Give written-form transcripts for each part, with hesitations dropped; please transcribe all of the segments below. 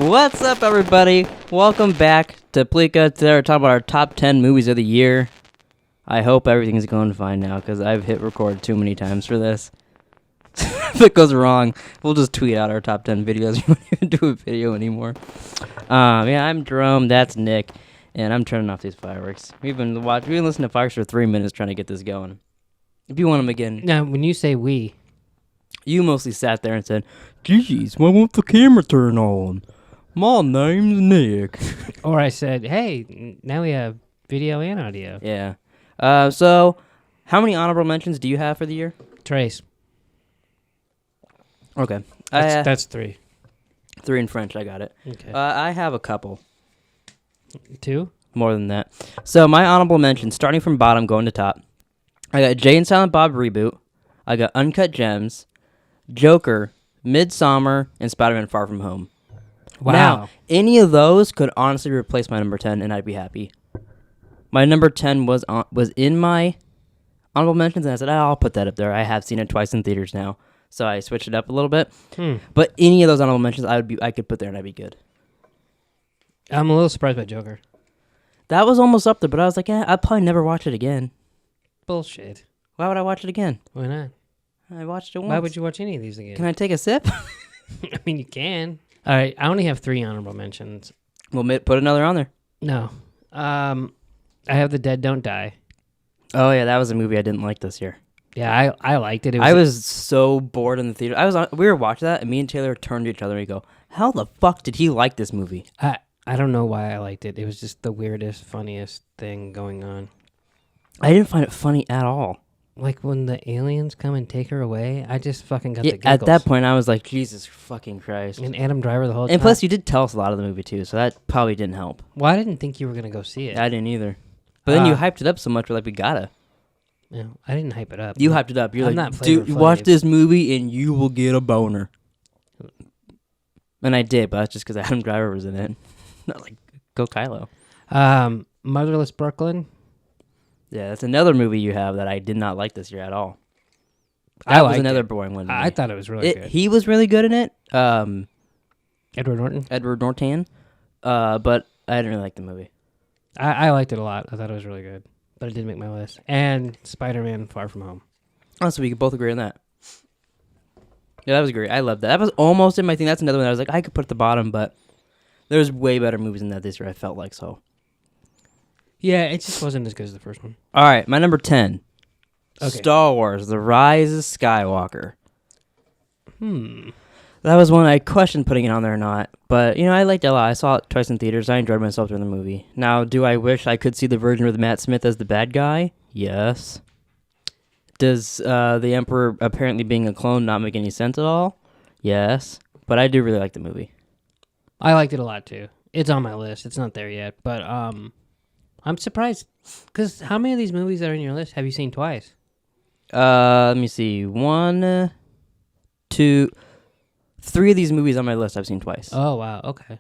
What's up, everybody? Welcome back to Pleeka. Today we're talking about our top 10 movies of the year. I hope everything's going fine now, because I've hit record too many times for this. If it goes wrong, we'll just tweet out our top 10 videos. We won't even do a video anymore. I'm Jerome, that's Nick, and I'm turning off these fireworks. We've been listening to fireworks for 3 minutes trying to get this going. If you want them again. Now, when you say we... You mostly sat there and said, "Geez, why won't the camera turn on? My name's Nick." Or I said, hey, now we have video and audio. Yeah. So, how many honorable mentions do you have for the year? Trace. Okay. That's 3. 3 in French, I got it. Okay. I have a couple. 2? More than that. So, my honorable mentions, starting from bottom, going to top. I got Jay and Silent Bob Reboot. I got Uncut Gems. Joker, Midsommar, and Spider-Man Far From Home. Wow. Now, any of those could honestly replace my number 10, and I'd be happy. My number 10 was in my honorable mentions, and I said, I'll put that up there. I have seen it twice in theaters now, so I switched it up a little bit. But any of those honorable mentions, I could put there, and I'd be good. I'm a little surprised by Joker. That was almost up there, but I was like, I'd probably never watch it again. Bullshit. Why would I watch it again? Why not? I watched it once. Why would you watch any of these again? Can I take a sip? I mean, you can. All right, I only have 3 honorable mentions. Well, put another on there. No. I have The Dead Don't Die. Oh, yeah, that was a movie I didn't like this year. Yeah, I liked it. I was so bored in the theater. We were watching that, and me and Taylor turned to each other and we go, how the fuck did he like this movie? I don't know why I liked it. It was just the weirdest, funniest thing going on. I didn't find it funny at all. Like when the aliens come and take her away, I just fucking got the giggles. At that point, I was like, Jesus fucking Christ. And Adam Driver the whole time. And plus, you did tell us a lot of the movie, too, so that probably didn't help. Well, I didn't think you were going to go see it. I didn't either. But then you hyped it up so much, we're like, we gotta. Yeah, I didn't hype it up. You hyped it up. You're I'm like, not dude, watch this movie and you will get a boner. And I did, but that's just because Adam Driver was in it. Not like, go Kylo. Motherless Brooklyn. Yeah, that's another movie you have that I did not like this year at all. That was another boring one. I thought it was really good. He was really good in it. Edward Norton. Edward Norton. But I didn't really like the movie. I liked it a lot. I thought it was really good. But it didn't make my list. And Spider-Man Far From Home. Oh, so we could both agree on that. Yeah, that was great. I loved that. That was almost in my thing. That's another one I was like, I could put at the bottom, but there's way better movies than that this year, I felt like, so. Yeah, it just wasn't as good as the first one. All right, my number 10. Okay. Star Wars, The Rise of Skywalker. That was one I questioned putting it on there or not. But, I liked it a lot. I saw it twice in theaters. I enjoyed myself during the movie. Now, do I wish I could see the version with Matt Smith as the bad guy? Yes. Does the Emperor apparently being a clone not make any sense at all? Yes. But I do really like the movie. I liked it a lot, too. It's on my list. It's not there yet. But I'm surprised. Because how many of these movies that are in your list have you seen twice? Let me see. 1, 2... 3 of these movies on my list I've seen twice. Oh, wow. Okay.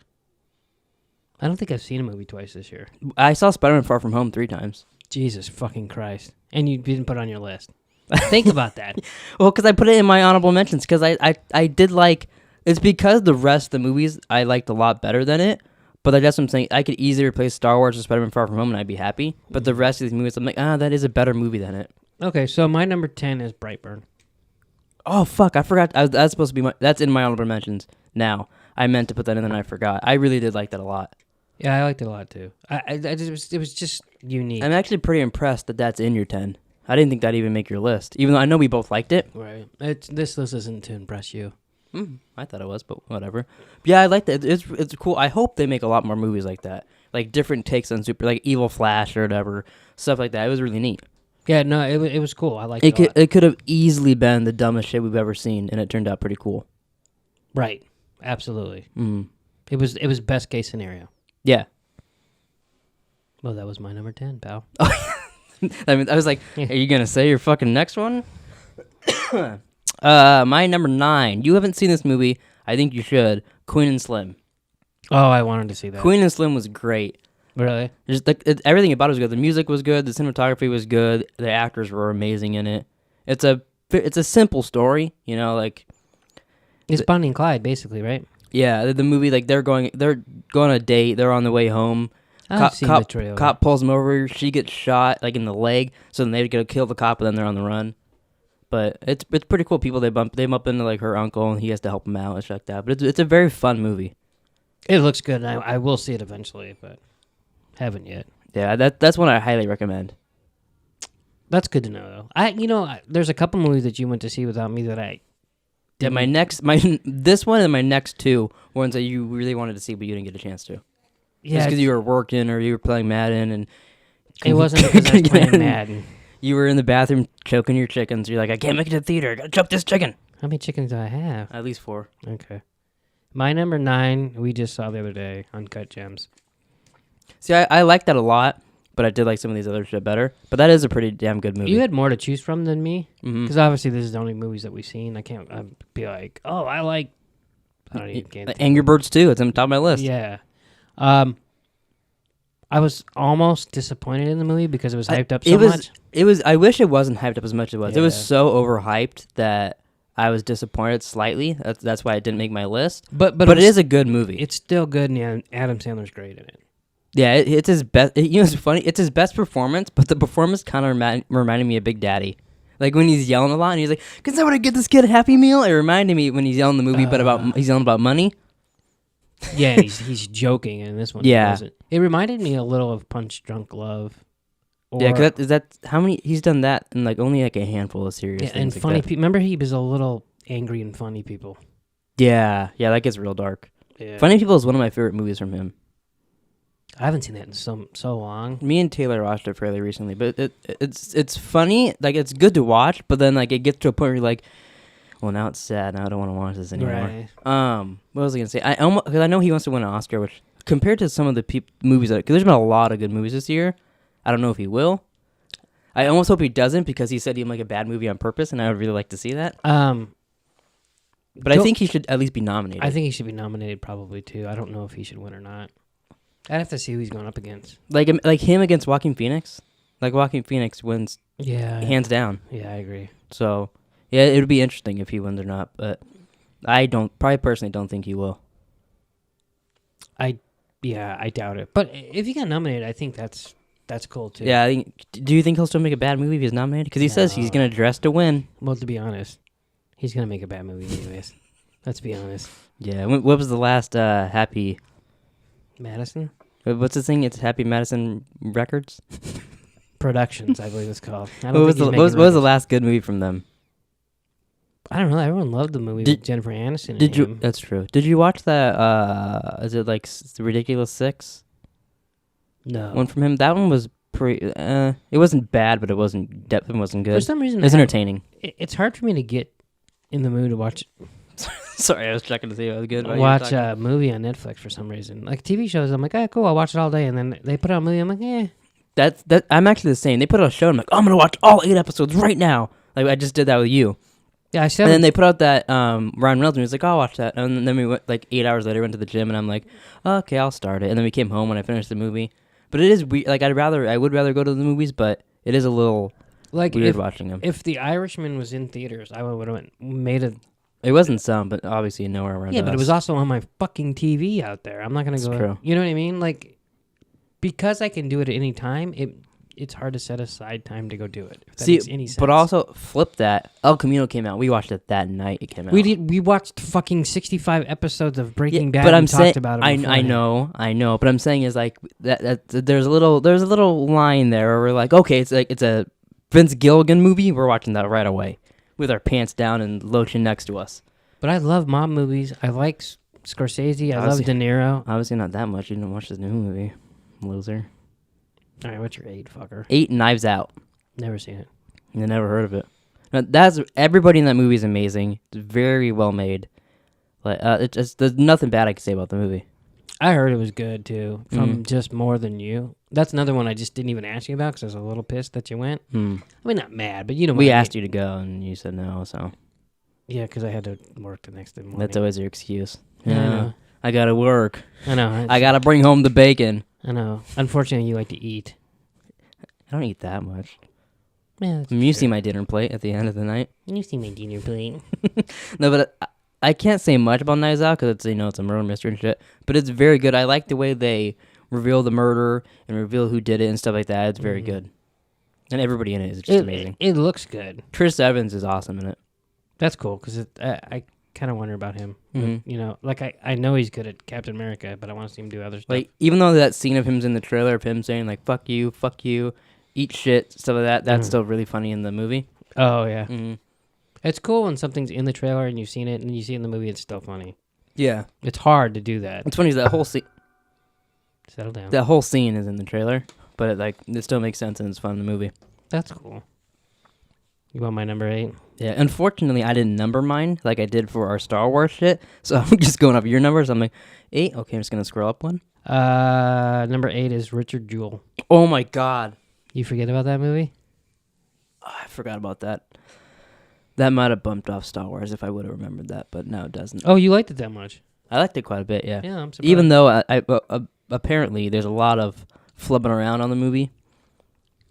I don't think I've seen a movie twice this year. I saw Spider-Man Far From Home 3 times. Jesus fucking Christ. And you didn't put it on your list. Think about that. Well, because I put it in my honorable mentions, because I did like... It's because the rest of the movies I liked a lot better than it, but that's what I'm saying. I could easily replace Star Wars with Spider-Man Far From Home and I'd be happy. But the rest of these movies, I'm like, that is a better movie than it. Okay, so my number 10 is Brightburn. Oh, fuck, I forgot. That's supposed to be that's in my honorable mentions now. I meant to put that in and I forgot. I really did like that a lot. Yeah, I liked it a lot, too. It was just unique. I'm actually pretty impressed that that's in your 10. I didn't think that'd even make your list, even though I know we both liked it. Right. This list isn't to impress you. I thought it was, but whatever. Yeah, I liked it. It's cool. I hope they make a lot more movies like that. Like different takes on like Evil Flash or whatever. Stuff like that. It was really neat. Yeah, no, it was cool. I liked it a lot. It could have easily been the dumbest shit we've ever seen, and it turned out pretty cool. Right. Absolutely. Mm. It was best case scenario. Yeah. Well, that was my number 10, pal. I mean, I was like, are you going to say your fucking next one? My number 9. You haven't seen this movie. I think you should. Queen and Slim. Oh, I wanted to see that. Queen and Slim was great. Really? Just everything about it was good. The music was good. The cinematography was good. The actors were amazing in it. It's a simple story, like it's Bonnie and Clyde, basically, right? Yeah, the movie, like, they're going on a date. They're on the way home. I've seen the trailer. Cop pulls him over. She gets shot, like, in the leg. So then they go kill the cop, and then they're on the run. But it's pretty cool. People, they bump into, like, her uncle, and he has to help him out and shit like that. But it's a very fun movie. It looks good, and I will see it eventually, but haven't yet. Yeah, that's one I highly recommend. That's good to know, though. There's a couple movies that you went to see without me that I. Yeah, this one and my next two ones that you really wanted to see, but you didn't get a chance to. Yeah, just because you were working or you were playing Madden, and it wasn't because I was playing Madden. You were in the bathroom choking your chickens. You're like, I can't make it to the theater. I gotta choke this chicken. How many chickens do I have? At least 4. Okay. My number 9, we just saw the other day, Uncut Gems. See, I like that a lot, but I did like some of these other shit better. But that is a pretty damn good movie. You had more to choose from than me, because obviously this is the only movies that we've seen. I can't be like, oh, I don't even can't. Angry Birds 2. It's on the top of my list. Yeah. I was almost disappointed in the movie because it was hyped up so much. I wish it wasn't hyped up as much as it was. Yeah. It was so overhyped that I was disappointed slightly. That's why it didn't make my list. But it is a good movie. It's still good, and Adam Sandler's great in it. Yeah, it's his best. It's funny. It's his best performance, but the performance kind of reminded me of Big Daddy. Like when he's yelling a lot, and he's like, "Can someone get this kid a Happy Meal?" It reminded me when he's yelling in the movie, but he's yelling about money. Yeah, and he's joking in this one. Yeah, it reminded me a little of Punch Drunk Love. Yeah, because that's how many he's done that in like only like a handful of series. Yeah, and funny people. Remember, he was a little angry and funny people. Yeah, that gets real dark. Yeah. Funny People is one of my favorite movies from him. I haven't seen that in so long. Me and Taylor watched it fairly recently, but it's funny. Like it's good to watch, but then like it gets to a point where you're like, well, now it's sad. Now I don't want to watch this anymore. Right. What was I gonna say? Because I know he wants to win an Oscar, which compared to some of the movies because there's been a lot of good movies this year. I don't know if he will. I almost hope he doesn't because he said he'd make a bad movie on purpose, and I would really like to see that. But I think he should at least be nominated. I think he should be nominated probably too. I don't know if he should win or not. I'd have to see who he's going up against. Like him against Joaquin Phoenix. Like Joaquin Phoenix wins. Yeah. Hands down. Yeah, I agree. So, yeah, it would be interesting if he wins or not, but I personally don't think he will. I doubt it. But if he got nominated, I think that's cool too. Yeah, do you think he'll still make a bad movie if he's nominated? Because he says he's going to dress to win. Well, to be honest, he's going to make a bad movie anyways. Let's be honest. Yeah, what was the last Happy... Madison? What's the thing? It's Happy Madison Records? Productions, I believe it's called. What was the last good movie from them? I don't know. Everyone loved the movie with Jennifer Aniston. Did you? That's true. Did you watch that? Is it like The Ridiculous Six? No. One from him. That one was pretty. It wasn't bad, but it wasn't good. For some reason, it was entertaining. It's hard for me to get in the mood to watch. Sorry, I was checking to see if it was good. Watch a movie on Netflix for some reason. Like TV shows, I'm like, cool, I'll watch it all day. And then they put out a movie, I'm like, eh. That I'm actually the same. They put out a show, I'm like, I'm gonna watch all 8 episodes right now. Like I just did that with you. Yeah, and then they put out that Ryan Reynolds, and he was like, I'll watch that. And then we went like 8 hours later, went to the gym, and I'm like, okay, I'll start it. And then we came home and I finished the movie. But it is weird. Like I would rather go to the movies, but it is a little weird watching them. If The Irishman was in theaters, I would have made a. It wasn't some, but obviously nowhere around. Yeah, but it was also on my fucking TV out there. I'm not gonna go. True. You know what I mean? Like, because I can do it at any time, it's hard to set aside time to go do it. If that makes any sense. But also flip that. El Camino came out. We watched it that night. It came out. We watched fucking 65 episodes of Breaking Bad. But and talked about it. I know. But I'm saying is like that. There's a little line there where we're like, okay, it's a Vince Gilligan movie. We're watching that right away with our pants down and lotion next to us. But I love mob movies. I like Scorsese. I love De Niro. Obviously not that much. You didn't watch this new movie, loser. All right, what's your 8, fucker? 8 Knives Out. Never seen it. I never heard of it. Now, everybody in that movie is amazing. It's very well made. Like there's nothing bad I can say about the movie. I heard it was good too. From Just More Than You. That's another one I just didn't even ask you about because I was a little pissed that you went. I mean, not mad, but you know. We asked you to go and you said no. So. Yeah, because I had to work the next day morning. That's always your excuse. Yeah, I gotta work. I know. I gotta bring home the bacon. I know. Unfortunately, you like to eat. I don't eat that much. Yeah, you see my dinner plate at the end of the night. You see my dinner plate. No, but I can't say much about Knives Out because it's it's a murder mystery and shit, but it's very good. I like the way they reveal the murder and reveal who did it and stuff like that. It's very good, and everybody in it is just amazing. It looks good. Chris Evans is awesome in it. That's cool because I kind of wonder about him. Like I know he's good at Captain America, but I want to see him do other stuff. Like even though that scene of him's in the trailer of him saying like fuck you, eat shit, stuff like that, that's still really funny in the movie. Oh yeah. It's cool when something's in the trailer and you've seen it and you see it in the movie, it's still funny. Yeah. It's hard to do that. It's funny that whole scene. Settle down. That whole scene is in the trailer, but it still makes sense and it's fun in the movie. That's cool. You want my number 8? Yeah, unfortunately, I didn't number mine like I did for our Star Wars shit, so I'm just going off your numbers. I'm like, 8? Okay, I'm just going to scroll up one. Number 8 is Richard Jewell. Oh my god. You forget about that movie? Oh, I forgot about that. That might have bumped off Star Wars if I would have remembered that, but no, it doesn't. Oh, you liked it that much? I liked it quite a bit, yeah. Yeah, I'm surprised. Even though apparently there's a lot of flipping around on the movie.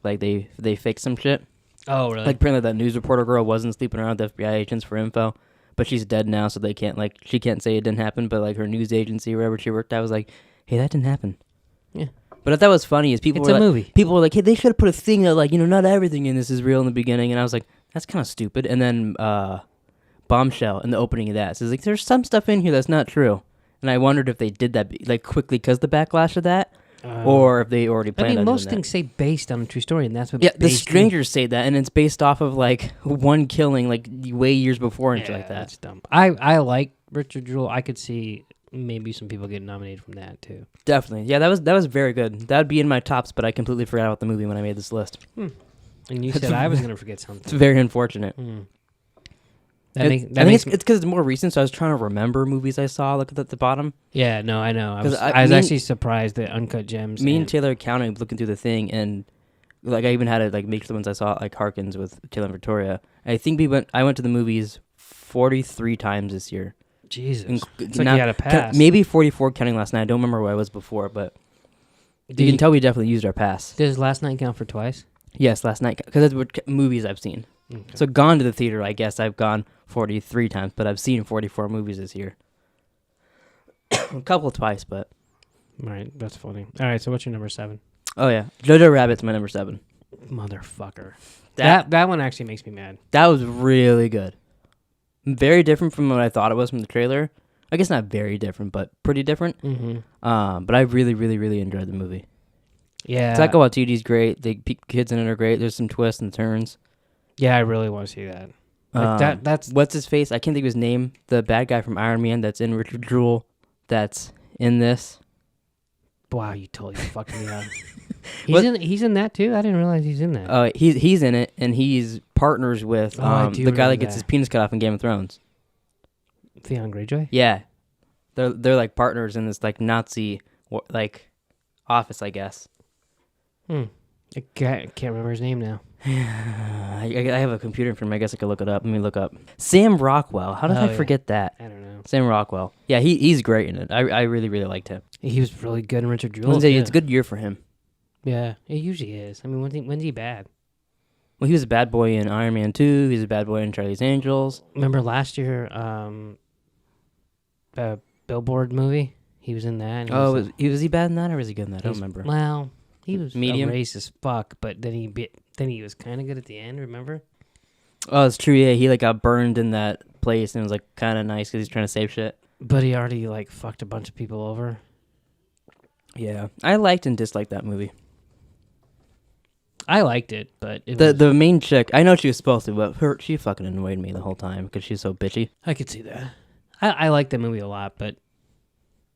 Like, they fake some shit. Oh, really? Like, apparently that news reporter girl wasn't sleeping around with FBI agents for info, but she's dead now, so they can't, she can't say it didn't happen, but, her news agency, wherever she worked at, was like, hey, that didn't happen. Yeah. But if that was funny, is it's a movie. People were like, hey, they should have put a thing that, not everything in this is real in the beginning, and I was like, that's kind of stupid. And then, Bombshell in the opening of that says, there's some stuff in here that's not true. And I wondered if they did that, quickly because the backlash of that, or if they already planned on doing that. Most things say based on a true story, and that's what. Yeah, the strangers say that, and it's based off of one killing way years before and shit like that. That's dumb. I like Richard Jewell. I could see maybe some people getting nominated from that too. Definitely, yeah. That was very good. That'd be in my tops, but I completely forgot about the movie when I made this list. And you said I was gonna forget something. It's very unfortunate. I think it's because it's more recent, so I was trying to remember movies I saw. Look at the bottom. Yeah, no, I know. I was actually surprised that Uncut Gems. Me and Taylor counting, looking through the thing, and I even had to make sure the ones I saw Harkins with Taylor and Victoria. I think I went to the movies 43 times this year. Jesus, it's like you had a pass. Maybe 44 counting last night. I don't remember where I was before, but you can tell we definitely used our pass. Does last night count for twice? Yes, last night, because that's what movies I've seen. Okay. So gone to the theater, I guess I've gone 43 times, but I've seen 44 movies this year. A couple twice, but... All right, that's funny. All right, so what's your number 7? Oh, yeah. Jojo Rabbit's my number 7. Motherfucker. That one actually makes me mad. That was really good. Very different from what I thought it was from the trailer. I guess not very different, but pretty different. But I really, really, really enjoyed the movie. Yeah. Taika Waititi's great. The kids in it are great. There's some twists and turns. Yeah, I really want to see that. That's what's his face? I can't think of his name. The bad guy from Iron Man that's in Richard Jewell that's in this. Wow, you totally fucking me up. He's in that too? I didn't realize he's in that. He's in it, and he's partners with the guy that gets his penis cut off in Game of Thrones. Theon Greyjoy? Yeah. They're partners in this Nazi office, I guess. I can't remember his name now. I have a computer in front of me. I guess I could look it up. Let me look up. Sam Rockwell. How did I forget that? I don't know. Sam Rockwell. Yeah, he's great in it. I really, really liked him. He was really good in Richard Jewell. It's a good year for him. Yeah, it usually is. I mean, when's he bad? Well, he was a bad boy in Iron Man 2. He's a bad boy in Charlie's Angels. Remember last year, the Billboard movie? He was in that. Was he bad in that, or was he good in that? I don't remember. Well, he was medium, racist fuck, but then he was kind of good at the end. Remember? Oh, it's true. Yeah, he got burned in that place, and it was kind of nice because he's trying to save shit. But he already fucked a bunch of people over. Yeah, I liked and disliked that movie. I liked it, but the main chick, I know she was supposed to, but she fucking annoyed me the whole time because she's so bitchy. I could see that. I liked that movie a lot, but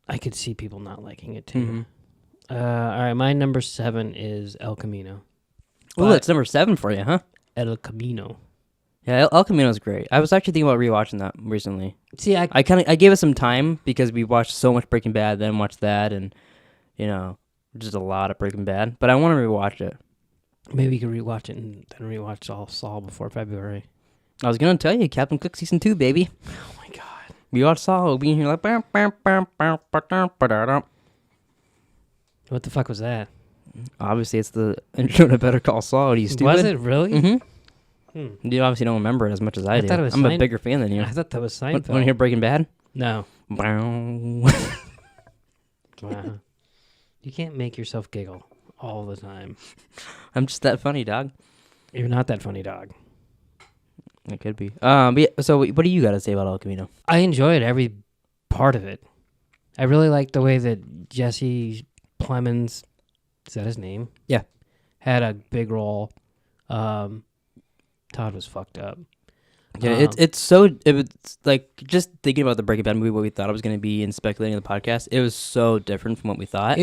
I could see people not liking it too. All right, my number 7 is El Camino. Well, that's number 7 for you, huh? El Camino. Yeah, El Camino's great. I was actually thinking about rewatching that recently. See, I gave it some time because we watched so much Breaking Bad, then watched that, and just a lot of Breaking Bad. But I want to rewatch it. Maybe we could rewatch it and then rewatch all Saul before February. I was gonna tell you, Captain Cook season 2, baby. Oh my god. We watched Saul. We'll be in here What the fuck was that? Obviously, it's the intro to Better Call Saul. Are you stupid? Was it really? Mm-hmm. You obviously don't remember it as much as I do. thought it was I'm a bigger fan than you. I thought that was Seinfeld. Want to hear Breaking Bad? No. Wow. You can't make yourself giggle all the time. I'm just that funny, dog. You're not that funny, dog. It could be. But yeah, so what do you got to say about El Camino? I enjoyed every part of it. I really liked the way that Jesse Plemons, is that his name? Yeah. Had a big role. Todd was fucked up. Yeah, it's like just thinking about the Breaking Bad movie, what we thought it was going to be, and speculating on the podcast. It was so different from what we thought.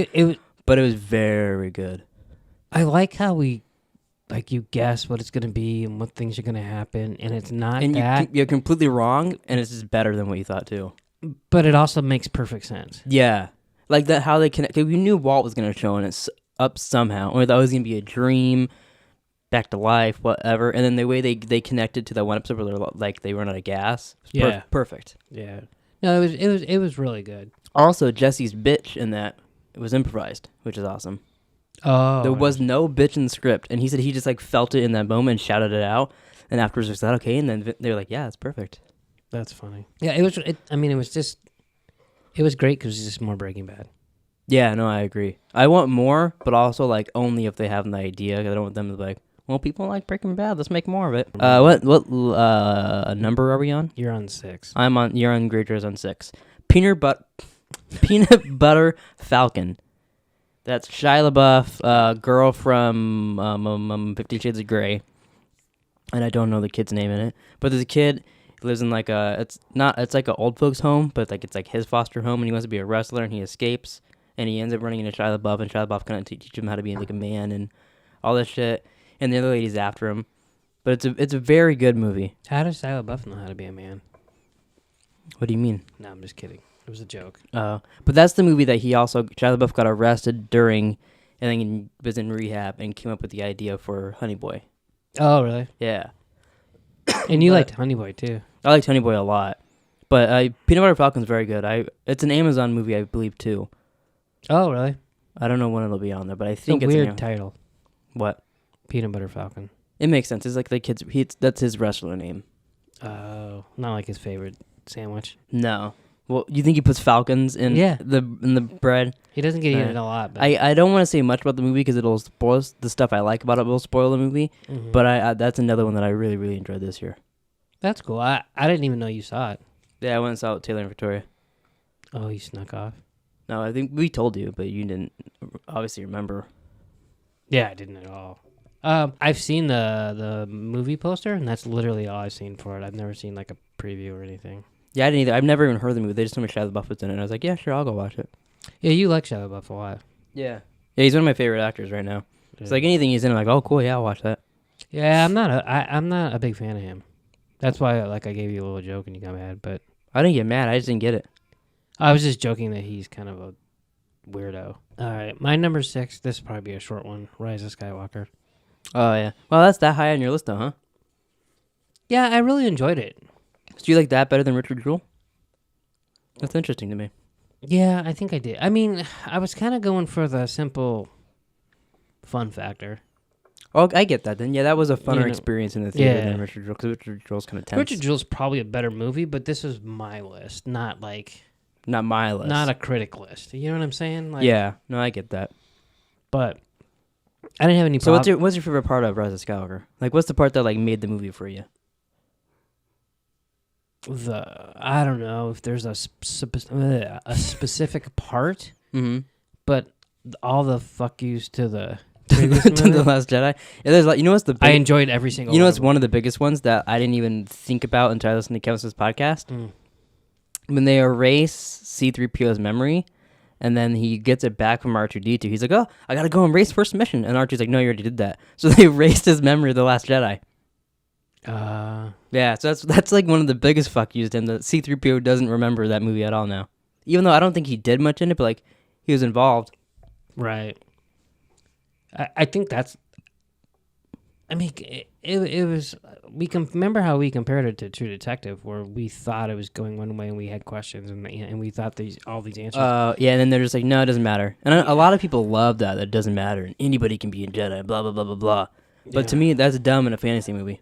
But it was very good. I like how you guess what it's going to be and what things are going to happen, and it's not and that. You're completely wrong, and it's just better than what you thought too. But it also makes perfect sense. Yeah, like that how they connect. We knew Walt was going to show it up somehow, or that it was going to be a dream, back to life, whatever. And then the way they connected to that one episode where they're like they run out of gas. Yeah, perfect. Yeah, no, it was really good. Also, Jesse's bitch in that it was improvised, which is awesome. Oh, there was no bitch in the script, and he said he just like felt it in that moment and shouted it out. And afterwards, was that okay? And then they were like, "Yeah, it's perfect." That's funny. Yeah, it was. It was great because it's just more Breaking Bad. Yeah, no, I agree. I want more, but also like only if they have an idea. I don't want them to be like, well, people like Breaking Bad. Let's make more of it. What number are we on? You're on 6. You're on Grader's on 6. Peanut Butter Falcon. That's Shia LaBeouf, girl from 50 Shades of Grey, and I don't know the kid's name in it. But there's a kid who lives in like it's like an old folks home, but like it's like his foster home, and he wants to be a wrestler, and he escapes, and he ends up running into Shia LaBeouf, and Shia LaBeouf kind of teach him how to be like a man and all this shit, and the other lady's after him. But it's a very good movie. How does Shia LaBeouf know how to be a man? What do you mean? No, I'm just kidding. It was a joke. But that's the movie that Shia LaBeouf got arrested during, and then he was in rehab and came up with the idea for Honey Boy. Oh, really? Yeah. And you liked Honey Boy, too. I liked Honey Boy a lot. But Peanut Butter Falcon's very good. It's an Amazon movie, I believe, too. Oh, really? I don't know when it'll be on there, but I think it's a weird title. What? Peanut Butter Falcon. It makes sense. It's like the kid's. That's his wrestler name. Oh, not like his favorite sandwich. No. Well, you think he puts falcons in the bread? He doesn't get eaten a lot. But I don't want to say much about the movie because it'll spoil the stuff I like about it. Will spoil the movie. Mm-hmm. But that's another one that I really really enjoyed this year. That's cool. I didn't even know you saw it. Yeah, I went and saw it with Taylor and Victoria. Oh, you snuck off. No, I think we told you, but you didn't obviously remember. Yeah, I didn't at all. I've seen the movie poster, and that's literally all I've seen for it. I've never seen like a preview or anything. Yeah, I didn't either. I've never even heard the movie. They just told me Shia LaBeouf was in it, and I was like, yeah, sure, I'll go watch it. Yeah, you like Shia LaBeouf a lot. Yeah. Yeah, he's one of my favorite actors right now. Yeah. It's like anything he's in, I'm like, oh, cool, yeah, I'll watch that. Yeah, I'm not a big fan of him. That's why I gave you a little joke and you got mad, but I didn't get mad. I just didn't get it. I was just joking that he's kind of a weirdo. All right, my number 6. This will probably be a short one. Rise of Skywalker. Oh yeah. Well, that's that high on your list, though, huh? Yeah, I really enjoyed it. So do you like that better than Richard Jewell? That's interesting to me. Yeah, I think I did. I mean, I was kind of going for the simple fun factor. Oh, I get that then. Yeah, that was a funner experience in the theater than Richard Jewell, because Richard Jewell's kind of tense. Richard Jewell's probably a better movie, but this is my list, not my list. Not a critic list. You know what I'm saying? Like, yeah, no, I get that. But I didn't have any problem. So what's your favorite part of Rise of Skywalker? Like, what's the part that like made the movie for you? I don't know if there's a specific part, but all the fuck yous to the previous to the Last Jedi. Yeah, there's like, you know what's the I enjoyed every single. You know what's one of the biggest ones that I didn't even think about until I listened to Kevin's podcast. When they erase C-3PO's memory, and then he gets it back from R2-D2. He's like, "Oh, I gotta go and erase first mission," and R2's like, "No, you already did that." So they erased his memory of the Last Jedi. Yeah, so that's like one of the biggest fuck yous to him. That C-3PO doesn't remember that movie at all now, even though I don't think he did much in it, but like he was involved. Right. I think that's. I mean, it was. Remember how we compared it to True Detective, where we thought it was going one way and we had questions and we thought all these answers. Yeah, and then they're just like, no, it doesn't matter. And a lot of people love that it doesn't matter and anybody can be a Jedi. Blah blah blah blah blah. But to me, that's dumb in a fantasy movie.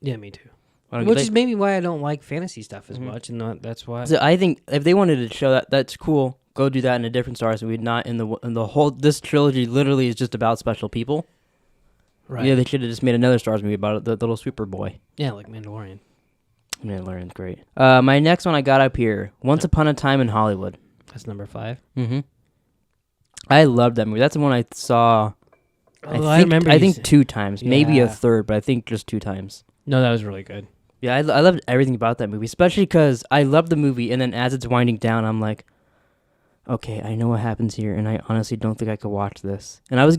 Yeah, me too. Which Which is maybe why I don't like fantasy stuff as much, and that's why. So I think if they wanted to show that, that's cool. Go do that in a different Star Wars movie, not in the whole. This trilogy literally is just about special people. Right. Yeah, they should have just made another Star Wars movie about the little super boy. Yeah, like Mandalorian. Mandalorian's great. My next one I got up here, Once Upon a Time in Hollywood. That's number 5. Mm-hmm. I loved that movie. That's the one I saw. I remember. I think 2 times, maybe a Yeah. third, but I think just 2 times. No, that was really good. Yeah, I loved everything about that movie, especially because I loved the movie, and then as it's winding down, I'm like, okay, I know what happens here, and I honestly don't think I could watch this. And I was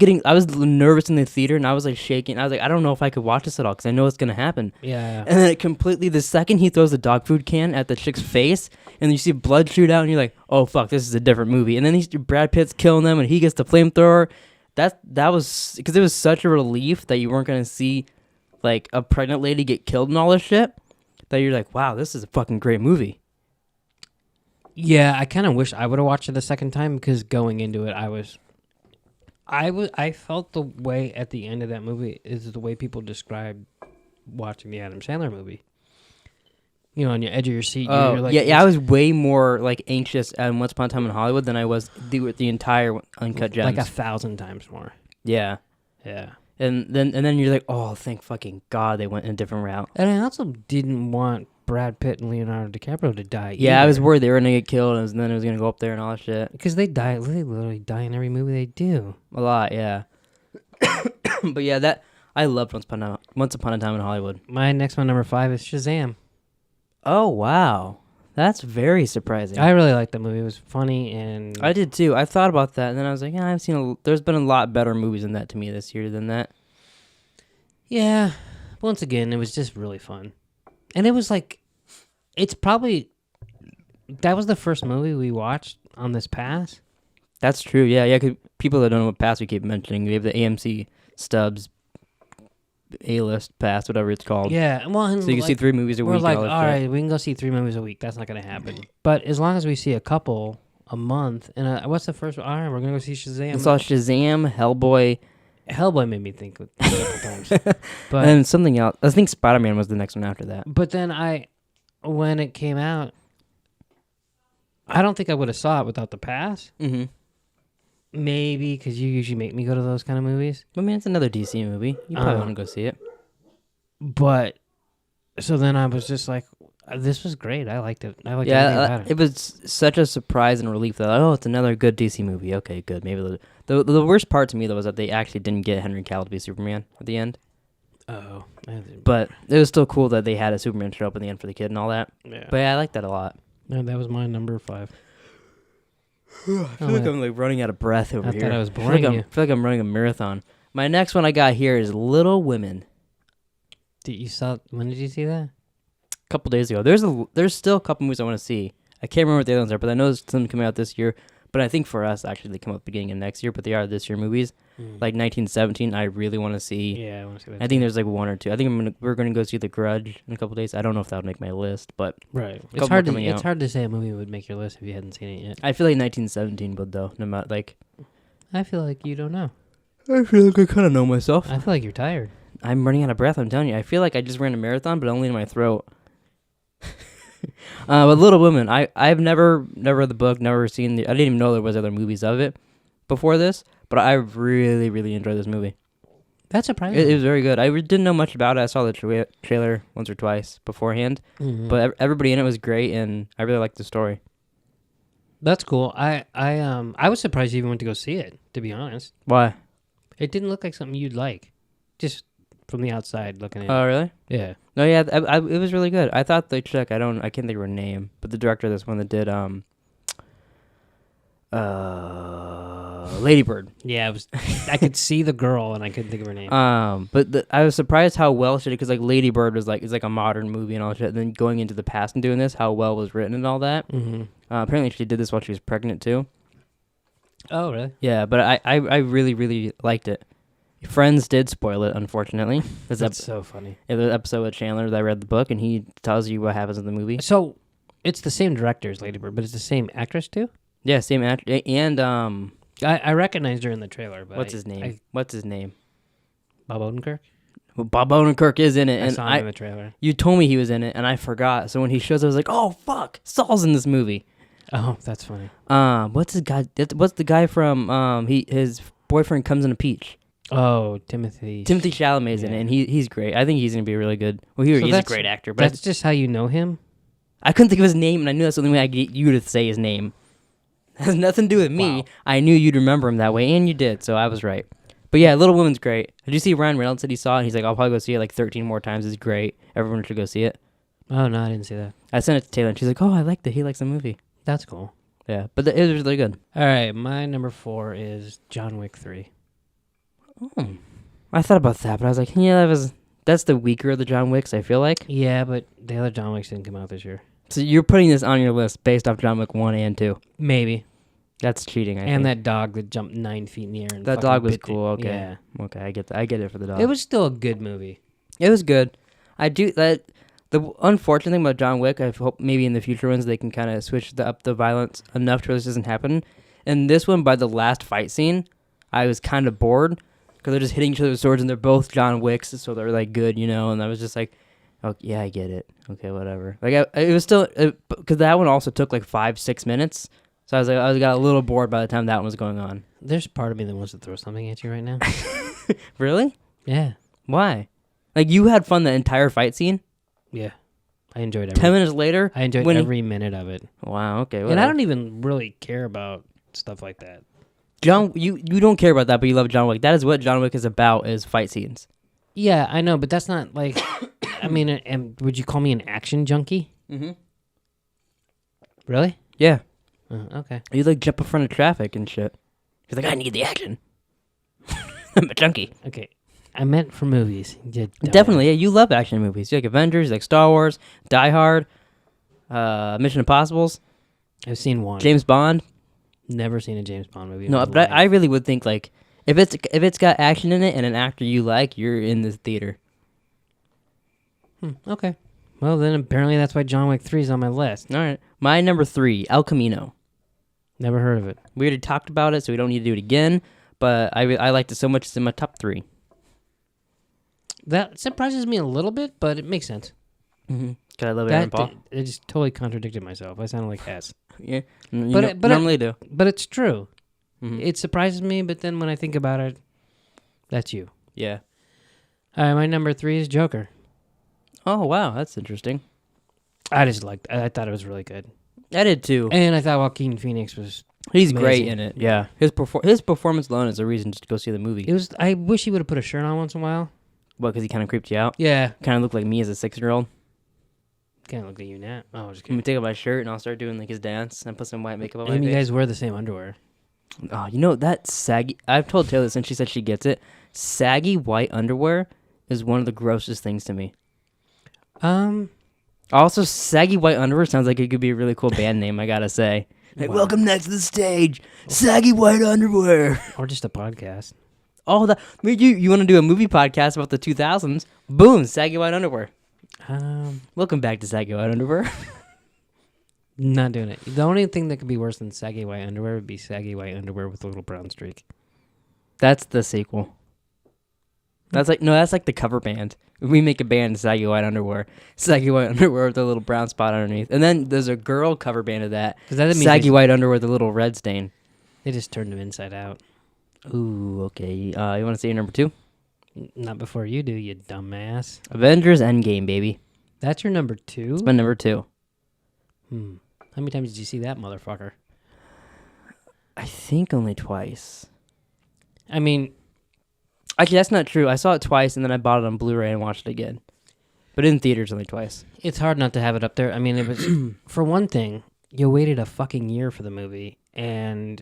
nervous in the theater, and I was like shaking. I was like, I don't know if I could watch this at all, because I know what's going to happen. Yeah. And then the second he throws the dog food can at the chick's face, and you see blood shoot out, and you're like, oh, fuck, this is a different movie. And then Brad Pitt's killing them, and he gets the flamethrower. That was, because it was such a relief that you weren't going to see, like, a pregnant lady get killed and all this shit, that you're like, wow, this is a fucking great movie. Yeah, I kind of wish I would have watched it the second time, because going into it, I felt the way at the end of that movie is the way people describe watching the Adam Sandler movie. You know, on your edge of your seat. Oh, you're like, yeah, I was way more, like, anxious at Once Upon a Time in Hollywood than I was the entire Uncut Gems. like 1,000 times more. Yeah. Yeah. And then you're like, oh, thank fucking God they went in a different route. And I also didn't want Brad Pitt and Leonardo DiCaprio to die. Yeah, I was either. worried they were gonna get killed, and then it was gonna go up there and all that shit. Because they die. They literally die in every movie they do. A lot, yeah. But yeah, I loved Once Upon a Time in Hollywood. My next one, number 5, is Shazam. Oh wow, that's very surprising. I really liked the movie. It was funny, and I did too. I thought about that, and then I was like, yeah, there's been a lot better movies than that to me this year than that. yeah. Once again, it was just really fun, and it was like, it's probably that was the first movie we watched on this pass. That's true. Yeah. 'Cause people that don't know what pass we keep mentioning, we have the AMC Stubs A-list pass, whatever it's called. Yeah, well, So you can see 3 movies a week. we're like, all all that shit. right, we can go see 3 movies a week. That's not gonna happen. But as long as we see a couple a month, and what's the first one? All right, we're gonna go see Shazam. I saw Shazam, Hellboy, Hellboy made me think a couple times, but and something else. I think Spider-Man was the next one after that. But then when it came out, I don't think I would have saw it without the pass. Mm-hmm. Maybe because you usually make me go to those kind of movies. I mean, it's another DC movie. You probably want to go see it. But so then I was just like, this was great. I liked it. I liked everything about it. It was such a surprise and relief that, it's another good DC movie. Okay, good. Maybe the worst part to me, though, was that they actually didn't get Henry Cavill to be Superman at the end. Oh. But it was still cool that they had a Superman show up in the end for the kid and all that. Yeah. But yeah, I like that a lot. No, that was my number 5. I feel like I'm running out of breath over here. I thought I was boring you. I feel like I'm running a marathon. My next one I got here is Little Women. When did you see that? A couple days ago. There's still a couple movies I want to see. I can't remember what the other ones are, but I know there's some coming out this year. But I think for us, actually, they come out beginning of next year, but they are this year movies. Like 1917, I really want to see. Yeah, I want to see that. I think there's like 1 or 2. I think we're gonna go see The Grudge in a couple days. I don't know if that would make my list, but right. It's hard to say a movie would make your list if you hadn't seen it yet. I feel like 1917 would though. No matter I feel like you don't know. I feel like I kind of know myself. I feel like you're tired. I'm running out of breath. I'm telling you. I feel like I just ran a marathon, but only in my throat. But Little Women, I've never read the book, never seen I didn't even know there was other movies of it before this, but I really, really enjoyed this movie. That's surprising. It was very good. I didn't know much about it. I saw the trailer once or twice beforehand, but everybody in it was great, and I really liked the story. That's cool. I was surprised you even went to go see it, to be honest. Why? It didn't look like something you'd like, just from the outside looking at it. Oh, really? Yeah. No, yeah, it was really good. I thought the chick, I can't think of her name, but the director of this one that did Lady Bird. Yeah, it was. I could see the girl and I couldn't think of her name. But I was surprised how well she did, because like Lady Bird is like a modern movie and all that shit. And then going into the past and doing this, how well it was written and all that. Mm-hmm. Apparently she did this while she was pregnant too. Oh, really? Yeah, but I really, really liked it. Friends did spoil it, unfortunately. That's so funny. Yeah, the episode with Chandler that I read the book, and he tells you what happens in the movie. So it's the same director as Lady Bird, but it's the same actress too? Yeah, same actor. And I recognized her in the trailer, but what's his name? Bob Odenkirk? Well, Bob Odenkirk is in it, I and saw him in the trailer. you told me he was in it, and I forgot. So when he shows up, I was like, "Oh fuck, Saul's in this movie." Oh, that's funny. What's his guy? What's the guy from? His boyfriend comes in a peach. Oh, Timothy Chalamet's in it, and he's great. I think he's gonna be really good. Well, he's a great actor. But that's just how you know him. I couldn't think of his name, and I knew that's the only way I could get you to say his name. It has nothing to do with me. Wow. I knew you'd remember him that way, and you did, so I was right. But yeah, Little Women's great. Did you see Ryan Reynolds said he saw it? And he's like, I'll probably go see it like 13 more times. It's great. Everyone should go see it. Oh no, I didn't see that. I sent it to Taylor, and she's like, oh, I liked it. He likes the movie. That's cool. Yeah, but it was really good. All right, my number 4 is John Wick 3. Oh, I thought about that, but I was like, yeah, that's the weaker of the John Wicks, I feel like. Yeah, but the other John Wicks didn't come out this year. So you're putting this on your list based off John Wick 1 and 2. Maybe. That's cheating, I think. And that dog that jumped 9 feet in the air. And that dog was bit cool, okay. Yeah. Okay, I get that. I get it for the dog. It was still a good movie. It was good. I do that. The unfortunate thing about John Wick, I hope maybe in the future ones they can kind of switch up the violence enough to where this doesn't happen. And this one, by the last fight scene, I was kind of bored because they're just hitting each other with swords and they're both John Wicks, so they're like good, And I was just like, oh yeah, I get it. Okay, whatever. Like it was still because that one also took like 5-6 minutes, so I was like, I got a little bored by the time that one was going on. There's part of me that wants to throw something at you right now. Really? Yeah. Why? Like you had fun the entire fight scene? Yeah. I enjoyed every 10 minutes later? I enjoyed every minute of it. Wow, okay. Whatever. And I don't even really care about stuff like that. You don't care about that, but you love John Wick. That is what John Wick is about, is fight scenes. Yeah, I know, but that's not like... I mean, would you call me an action junkie? Mm-hmm. Really? Yeah. Okay. You like jump in front of traffic and shit. He's like, I need the action. I'm a junkie. Okay. I meant for movies. Definitely, yeah. You love action movies. You like Avengers, you like Star Wars, Die Hard, Mission Impossibles. I've seen one. James Bond. Never seen a James Bond movie. No, but I really would think like if it's got action in it and an actor you like, you're in this theater. Okay. Well, then apparently that's why John Wick 3 is on my list. All right. My number 3, El Camino. Never heard of it. We already talked about it, so we don't need to do it again. But I liked it so much, it's in my top 3. That surprises me a little bit, but it makes sense. Mm-hmm. Cause I love Aaron Paul. I just totally contradicted myself. I sounded like S. Yeah, but normally do. But it's true. Mm-hmm. It surprises me, but then when I think about it, that's you. Yeah. All right, my number 3 is Joker. Oh wow, that's interesting. I thought it was really good. I did too. And I thought Joaquin Phoenix was... He's amazing. great in it. Yeah, his performance alone is a reason just to go see the movie. I wish he would have put a shirt on once in a while. What? Because he kind of creeped you out. Yeah. Kind of looked like me as a 6-year-old. Kind of look at you now. Oh, just Let kidding. me take off my shirt and I'll start doing like his dance and put some white makeup on my And you face. guys wear the same underwear. Oh, that saggy. I've told Taylor since she said she gets it. Saggy white underwear is one of the grossest things to me. Also, saggy white underwear sounds like it could be a really cool band name. I gotta say. Like, wow. Welcome next to the stage, saggy white underwear. Or just a podcast. Oh, you want to do a movie podcast about the 2000s? Boom, saggy white underwear. Welcome back to saggy white underwear. Not doing it. The only thing that could be worse than saggy white underwear would be saggy white underwear with a little brown streak. That's the sequel. That's like the cover band. We make a band, saggy white underwear with a little brown spot underneath, and then there's a girl cover band of that. Saggy white underwear with a little red stain. They just turned them inside out. Ooh, okay. You want to say your number 2? Not before you do, you dumbass. Avengers Endgame, baby. That's your number 2? It's my number 2. How many times did you see that motherfucker? I think only twice. I mean... Actually, that's not true. I saw it twice, and then I bought it on Blu-ray and watched it again. But in theaters, only twice. It's hard not to have it up there. I mean, it was... For one thing, you waited a fucking year for the movie, and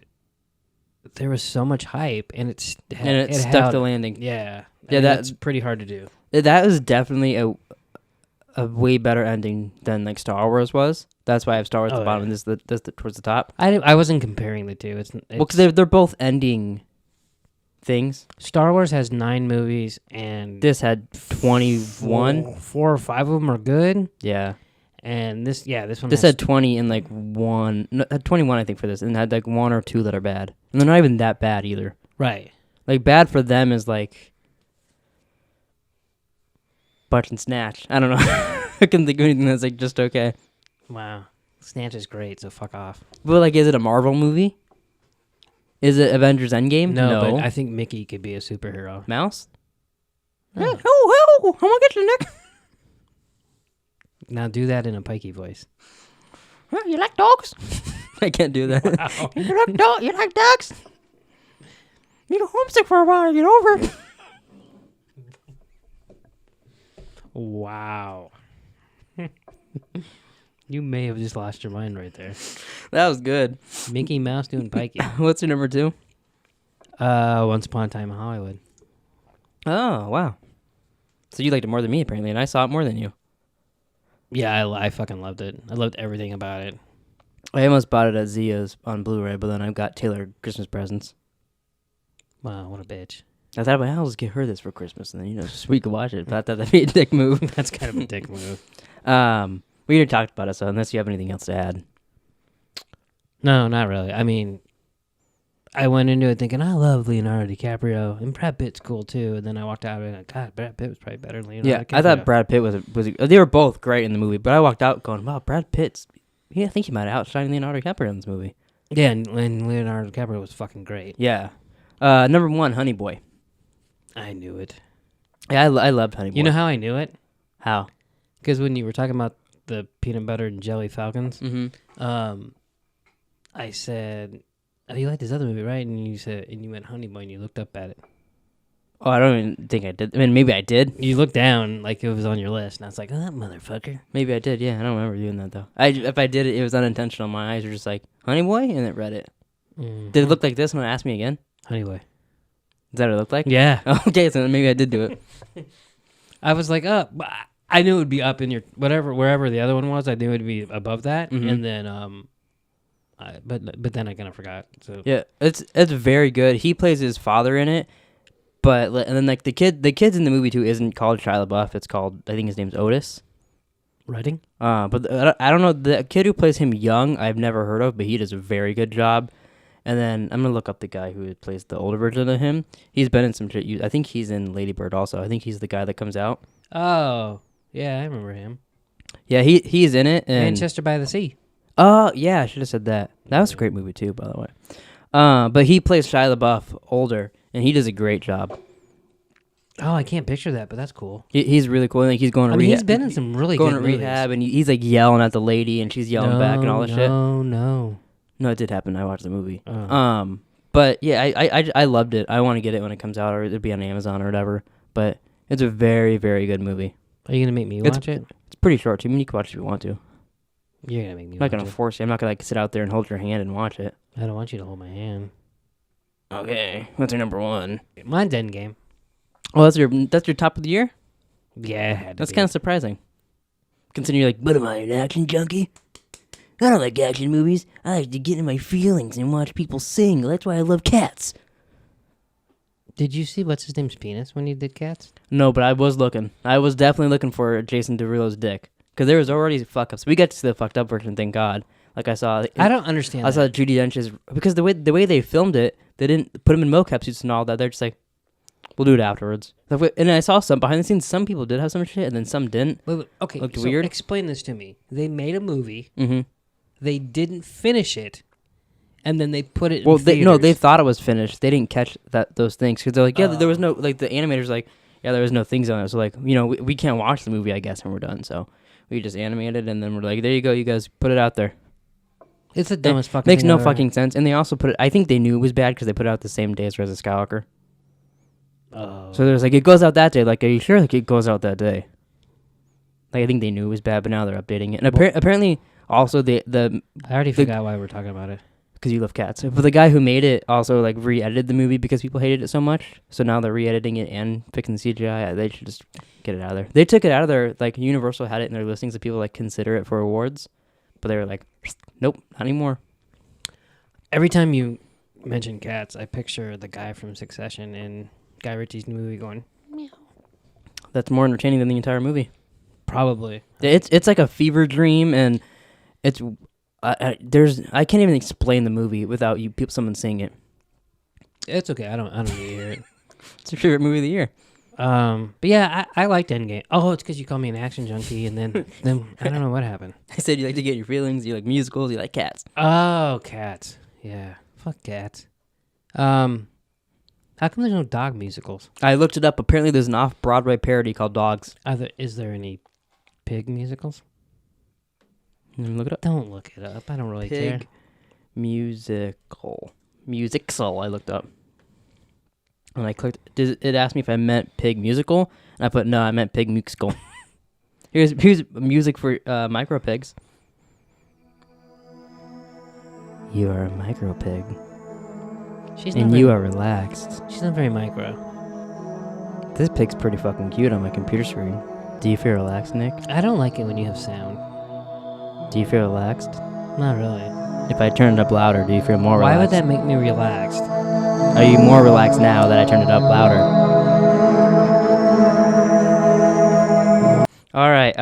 there was so much hype, and it stuck the landing. Yeah. Yeah, that's pretty hard to do. That was definitely a way better ending than like Star Wars was. That's why I have Star Wars at the bottom and this towards the top. I wasn't comparing the two. It's well, because they're both ending things. Star Wars has 9 movies, and this had 21. 4 or 5 of them are good. Yeah. And this one. This had 20 and like had 21, I think, for this, and had like 1 or 2 that are bad, and they're not even that bad either. Right. Like bad for them is like Watching Snatch. I don't know. I couldn't think of anything that's like just okay. Wow. Snatch is great, so fuck off. But like, is it a Marvel movie? Is it Avengers Endgame? No, but I think Mickey could be a superhero. Mouse? Oh. Yeah. Oh, I'm gonna get you, Nick. Now do that in a pikey voice. You like dogs? I can't do that. Wow. You like dogs? You go homesick for a while to get over it. Wow. You may have just lost your mind right there. That was good. Mickey Mouse doing pikey. What's your number 2? Once Upon a Time in Hollywood. Oh, wow. So you liked it more than me, apparently, and I saw it more than you. Yeah, I fucking loved it. I loved everything about it. I almost bought it at Zia's on Blu-ray, but then I got Taylor Christmas presents. Wow, what a bitch. I thought, well, I'll just get her this for Christmas, and then, so we could watch it. But I thought that'd be a dick move. That's kind of a dick move. We already talked about it, so unless you have anything else to add. No, not really. I mean, I went into it thinking, I love Leonardo DiCaprio, and Brad Pitt's cool, too. And then I walked out and like, God, Brad Pitt was probably better than Leonardo DiCaprio. I thought Brad Pitt was they were both great in the movie, but I walked out going, wow, Brad Pitt's, I think he might have outshined Leonardo DiCaprio in this movie. Yeah, and Leonardo DiCaprio was fucking great. Yeah. Number 1, Honey Boy. I knew it. Yeah, I loved Honey Boy. You know how I knew it? How? Because when you were talking about the peanut butter and jelly Falcons, I said, "Oh, you like this other movie, right?" And you said, and you went Honey Boy, and you looked up at it. Oh, I don't even think I did. I mean, maybe I did. You looked down like it was on your list, and I was like, "Oh, that motherfucker." Maybe I did. Yeah, I don't remember doing that though. If I did it, it was unintentional. My eyes were just like Honey Boy, and it read it. Mm-hmm. Did it look like this when it asked me again? Honey Boy. Is that what it looked like? Yeah. Okay, so then maybe I did do it. I was like, oh, I knew it would be up in your wherever the other one was. I knew it would be above that, and then but then I kind of forgot. So yeah, it's very good. He plays his father in it, but and then like the kids in the movie too isn't called Shia LaBeouf. It's called, I think his name's Otis. Redding. But I don't know, the kid who plays him young I've never heard of, but he does a very good job. And then I'm gonna look up the guy who plays the older version of him. He's been in some shit. I think he's in Lady Bird also. I think he's the guy that comes out. Oh, yeah, I remember him. Yeah, he's in it. And Manchester by the Sea. Oh, yeah, I should have said that. That was a great movie too, by the way. But he plays Shia LaBeouf older, and he does a great job. Oh, I can't picture that, but that's cool. He's really cool. Like he's going to rehab. He's been in some really good movies. Rehab, and he's like yelling at the lady, and she's yelling back and all this shit. No, it did happen. I watched the movie. Oh. But yeah, I loved it. I want to get it when it comes out, or it'll be on Amazon or whatever. But it's a very, very good movie. Are you gonna make me watch it? It's pretty short too. I mean, you can watch it if you want to. You're gonna make me. I'm not gonna force you. I'm not gonna like sit out there and hold your hand and watch it. I don't want you to hold my hand. Okay, what's your number 1? Mine's Endgame. Oh, that's your top of the year? Yeah, it had to that's be. kind of surprising. Considering you're like, but am I an action junkie? I don't like action movies. I like to get in my feelings and watch people sing. That's why I love Cats. Did you see what's his name's penis when you did Cats? No, but I was looking. I was definitely looking for Jason Derulo's dick. Because there was already fuck-ups. We got to see the fucked up version, thank God. Like I saw... I don't understand I saw Judi Dench's... Because the way they filmed it, they didn't put him in mocap suits and all that. They're just like, we'll do it afterwards. And I saw some behind the scenes, some people did have some shit, and then some didn't. Wait, okay, looked so weird. Explain this to me. They made a movie. Mm-hmm. They didn't finish it, and then they put it Well, in theaters. they thought it was finished. They didn't catch those things. Because they're like, yeah, there was no... Like, the animators like, yeah, there was no things on it. So, like, we can't watch the movie, I guess, when we're done. So we just animated, and then we're like, there you go, you guys, put it out there. It's the dumbest fucking Makes thing no ever. fucking sense. And they also put it... I think they knew it was bad because they put it out the same day as Rise of Skywalker. Oh. So there's like, it goes out that day. Like, are you sure? Like, it goes out that day. Like, I think they knew it was bad, but now they're updating it. And apparently, also I already forgot why we're talking about it. Because you love cats. But the guy who made it also like re-edited the movie because people hated it so much. So now they're re-editing it and fixing the CGI. They should just get it out of there. They took it out of their, like, Universal had it in their listings that people like consider it for awards, but they were like, nope, not anymore. Every time you mention Cats, I picture the guy from Succession in Guy Ritchie's movie going meow. That's more entertaining than the entire movie. Probably. It's like a fever dream, and it's I can't even explain the movie without someone seeing it. It's okay. I don't need to hear it. It's your favorite movie of the year. But yeah, I liked Endgame. Oh, it's because you call me an action junkie, and then I don't know what happened. I said you like to get your feelings. You like musicals. You like cats. Oh, cats. Yeah, fuck cats. How come there's no dog musicals? I looked it up. Apparently, there's an off-Broadway parody called Dogs. Is there any pig musicals? Look it up. Don't look it up. I don't really care. Pig musical. Musicsal, I looked up. And I clicked. It asked me if I meant pig musical. And I put, no, I meant pig musical. here's music for micro pigs. You are a micro pig. You are relaxed. She's not very micro. This pig's pretty fucking cute on my computer screen. Do you feel relaxed, Nick? I don't like it when you have sound. Do you feel relaxed? Not really. If I turn it up louder, do you feel more relaxed? Why would that make me relaxed? Are you more relaxed now that I turned it up louder? All right.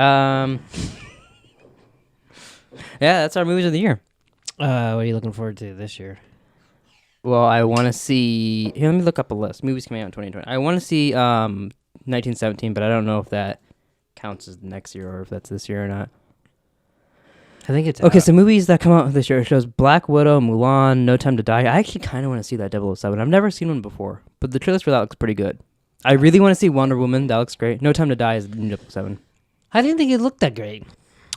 Yeah, that's our movies of the year. What are you looking forward to this year? Well, I want to see... Here, let me look up a list. Movies coming out in 2020. I want to see 1917, but I don't know if that counts as next year or if that's this year or not. I think it's okay, so movies that come out this year, it shows Black Widow, Mulan, No Time to Die. I actually kind of want to see that 007. I've never seen one before, but the trailers for that looks pretty good. I really want to see Wonder Woman. That looks great. No Time to Die is the new 007. I didn't think it looked that great.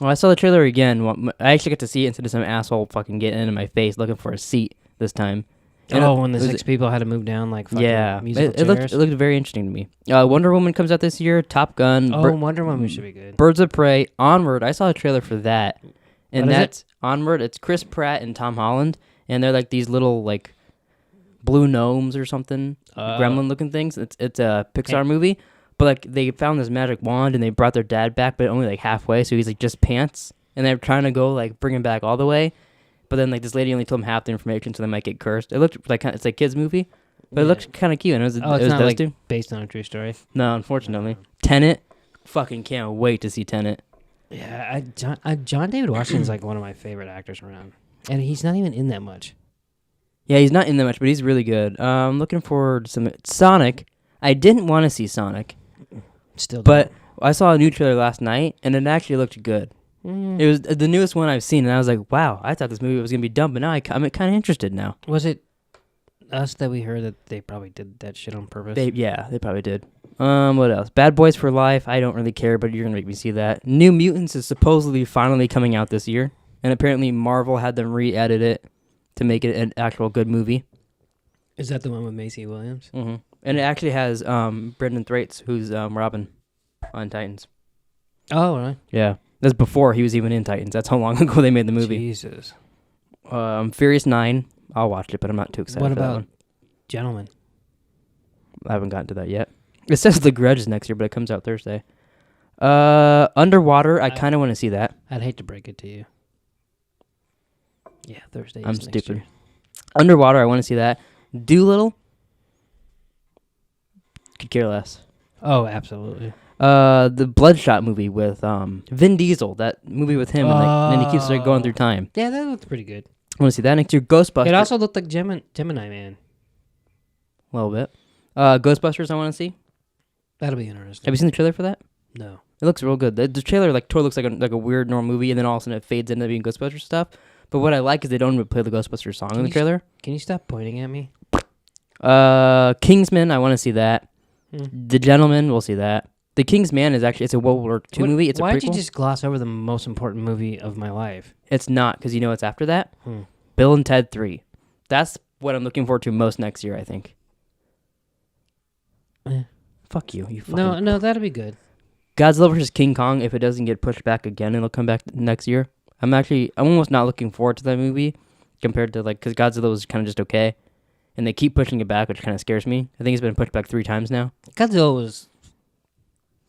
Well, I saw the trailer again. I actually got to see it instead of some asshole fucking getting into my face looking for a seat this time. And when the 6 people had to move down like fucking musical chairs? It looked very interesting to me. Wonder Woman comes out this year. Top Gun. Wonder Woman should be good. Birds of Prey. Onward. I saw a trailer for that. And that's Onward. It's Chris Pratt and Tom Holland. And they're like these little like blue gnomes or something. Gremlin looking things. It's a Pixar movie. But like they found this magic wand and they brought their dad back, but only like halfway. So he's like just pants. And they're trying to go like bring him back all the way. But then, like, this lady only told him half the information, so they might get cursed. It looked like it's a kids' movie, but it looked kind of cute. And it was not like based on a true story. No, unfortunately. Tenet, fucking can't wait to see Tenet. Yeah, John David Washington's like one of my favorite actors around, and he's not even in that much. Yeah, he's not in that much, but he's really good. I'm looking forward to some Sonic. I didn't want to see Sonic, but I saw a new trailer last night, and it actually looked good. It was the newest one I've seen, and I was like, wow, I thought this movie was going to be dumb, but now I'm kind of interested now. Was it us that we heard that they probably did that shit on purpose? They probably did. What else? Bad Boys for Life. I don't really care, but you're going to make me see that. New Mutants is supposedly finally coming out this year, and apparently Marvel had them re-edit it to make it an actual good movie. Is that the one with Macy Williams? Mm-hmm. And it actually has Brendan Thwaites, who's Robin on Titans. Oh, right. Yeah. That's before he was even in Titans. That's how long ago they made the movie. Jesus. Furious 9. I'll watch it, but I'm not too excited for that one. What about Gentlemen? I haven't gotten to that yet. It says The Grudge is next year, but it comes out Thursday. Underwater. I kind of want to see that. I'd hate to break it to you. Yeah, Thursday. I'm stupid. Underwater. I want to see that. Doolittle. Could care less. Oh, absolutely. The Bloodshot movie with Vin Diesel, that movie with him, and he keeps going through time. Yeah, that looked pretty good. I want to see that next year. Ghostbusters. It also looked like Gemini Man. A little bit. Ghostbusters I want to see. That'll be interesting. Have you seen the trailer for that? No. It looks real good. The trailer totally looks like a weird normal movie, and then all of a sudden it fades into being Ghostbusters stuff. But what I like is they don't even play the Ghostbusters song in the trailer. Can you stop pointing at me? Kingsman, I want to see that. The Gentleman, we'll see that. The King's Man it's a World War II movie. It's a prequel. Why'd you just gloss over the most important movie of my life? It's not, because you know what's after that? Bill and Ted 3. That's what I'm looking forward to most next year, I think. Fuck you. No, that'll be good. Godzilla vs. King Kong, if it doesn't get pushed back again, it'll come back next year. I'm almost not looking forward to that movie compared to, because Godzilla was kind of just okay. And they keep pushing it back, which kind of scares me. I think it's been pushed back 3 times now. Godzilla was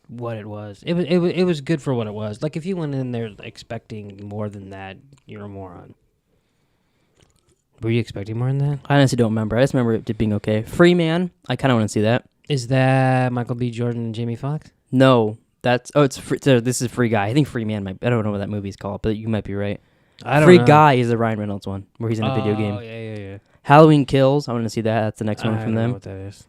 what it was. It was good for what it was. Like, if you went in there expecting more than that, you're a moron. Were you expecting more than that? I honestly don't remember. I just remember it being okay. Free Man, I kind of want to see that. Is that Michael B. Jordan and Jamie Foxx? No, it's free, this is Free Guy. I think Free Man I don't know what that movie's called, but you might be right. Free Guy is the Ryan Reynolds one where he's in a video game. Oh, yeah. Halloween Kills, I want to see that. That's the next one from them. I don't know what that is.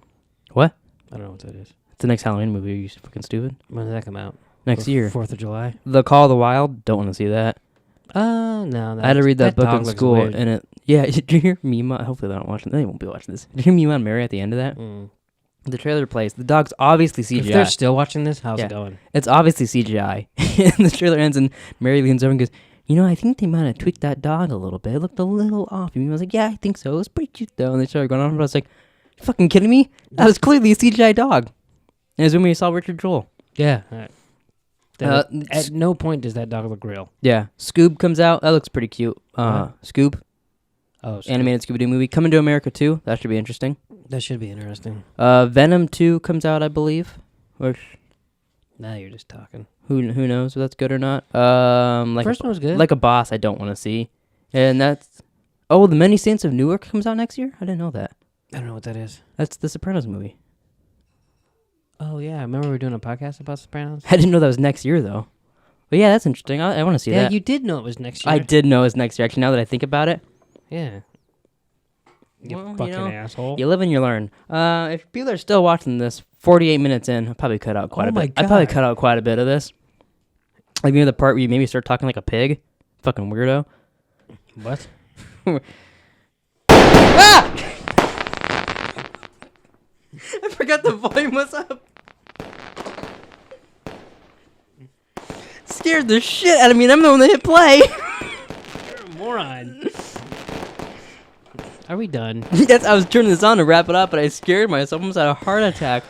What? I don't know what that is. the next Halloween movie. Are you fucking stupid? When did that come out? Next year. 4th of July. The Call of the Wild. Don't want to see that. No. I had to read that book dog in looks school, weird. and it. Yeah, did you hear Mima? Hopefully they don't watch it. They won't be watching this. Did you hear Mima and Mary at the end of that? The trailer plays. The dog's obviously CGI. If they're still watching this, how's it going? It's obviously CGI. And the trailer ends, and Mary leans over and goes, I think they might have tweaked that dog a little bit. It looked a little off. And I was like, yeah, I think so. It was pretty cute, though. And they started going on, but I was like, you fucking kidding me? That was clearly a CGI dog. And it was when we saw Richard Jewell. Yeah. At no point does that dog look real. Yeah. Scoob comes out. That looks pretty cute. Scoob. Oh, Scoob. Animated Scooby-Doo movie. Coming to America 2. That should be interesting. That should be interesting. Venom 2 comes out, I believe. Which, now you're just talking. who knows if that's good or not. First one was good. Like a Boss I don't want to see. And that's... Oh, The Many Saints of Newark comes out next year? I didn't know that. I don't know what that is. That's the Sopranos movie. Oh, yeah. I remember we were doing a podcast about Sopranos. I didn't know that was next year, though. But yeah, that's interesting. I want to see that. Yeah, you did know it was next year. I did know it was next year. Actually, now that I think about it. Yeah. You Well, fucking asshole. You live and you learn. If people are still watching this 48 minutes in, I'll probably cut out quite a bit. I probably cut out quite a bit of this. Like maybe the part where you maybe start talking like a pig. Fucking weirdo. What? Ah! I forgot the volume was up. Scared the shit out of me, and I'm the one that hit play. You're a moron. Are we done? Yes, I was turning this on to wrap it up, but I scared myself. I almost had a heart attack.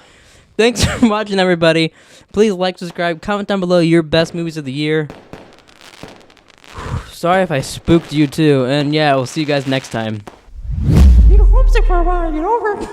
Thanks for watching, everybody. Please like, subscribe, comment down below your best movies of the year. Sorry if I spooked you too, and yeah, we'll see you guys next time. Need a homesick for a while, get over it.